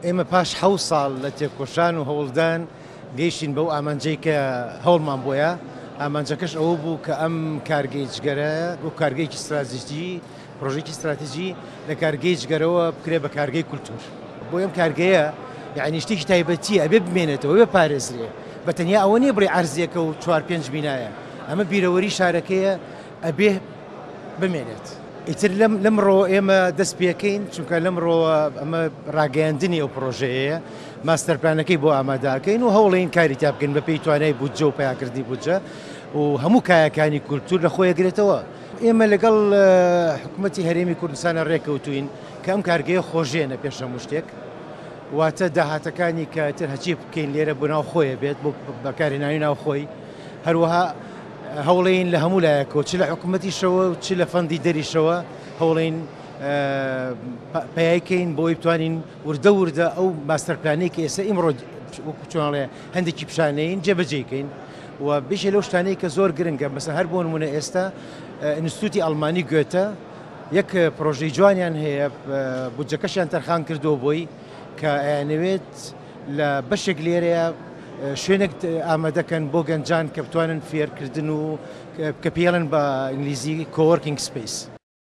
ئێمە پاش حەو ساڵ لە تێکۆشان و هەوڵدان گەیشتین بەو ئامانجەی کە هەوڵمان بۆیە. ئامانجەکەش ئەوە بوو کە ئەم کارگەی جگەرە بۆ کارگەیەکی استراتیژی، پرۆژێکی استراتیژی لە کارگەی جگەرەوە بکرێ بە کارگەی کولتور. بۆ ئەم کارگەیە یعنی شتێکی تایبەتیە ئەبێ بمێنێتەوە، بێ پارێزرێ. بە تەنیا ئەوە نییە بڕێ عەرزیەکە و 4-5 بینایە، ئەمە بیرەوەری شارەکەیە ئەبێ بمێنێت. ئیتر لەمڕۆ ئێمە دەست پێکەین چونکە لەمڕۆ ئەمە ڕاگەیاندنی ئەو پرۆژەیە، ماستەرپلانەکەی بۆ ئاماداکەین و هەوڵین کاری تا بکەین بە پێی توانای بودجە و پیاکردی بودجە و هەموو کایەکانی کولتور لە خۆی ئەگرێتەوە. ئێمە لەگەڵ حکوومەتی هەرێمی کوردستانە ڕێکەوتوین کە ئەم کارگەیە خۆژێنە پێش هەموو شتێک، واتە داهاتەکانی کە تر هەچی بکەین لێرە بۆ ناو خۆیە بێت بۆ بەکارهێنانی ناو خۆی. هەروەها هەوڵین لە هەموو لایەکەوە چ لە حکوومەتیشەوە و چ لە فەندی دەریشەوە هەوڵین پیاکەین بۆی بتوانین وردە وردە ئەو ماستەرپلانەی کە ئێستا ئیمڕۆ چۆنڵێ هەندێکی پیشانەین جێبەجێکەین و بێژە لەو شتانەی کە زۆر گرنگە. مەسەن هەر بۆ نمونە ئێستا ئینستیتوتی ئەڵمانی گۆتە یەک پرۆژەی جوانیان هەیە، بودجەکەشیان تەرخان کردووە بۆی کە ئەیانەوێت لە بەشێک لێرەیە شوێنێک ئامادەکەن بۆ گەنجان کە بتوانن فێرکردن و کە پێڵن بە ئینگلیزی کۆوەرکینگ سپیس.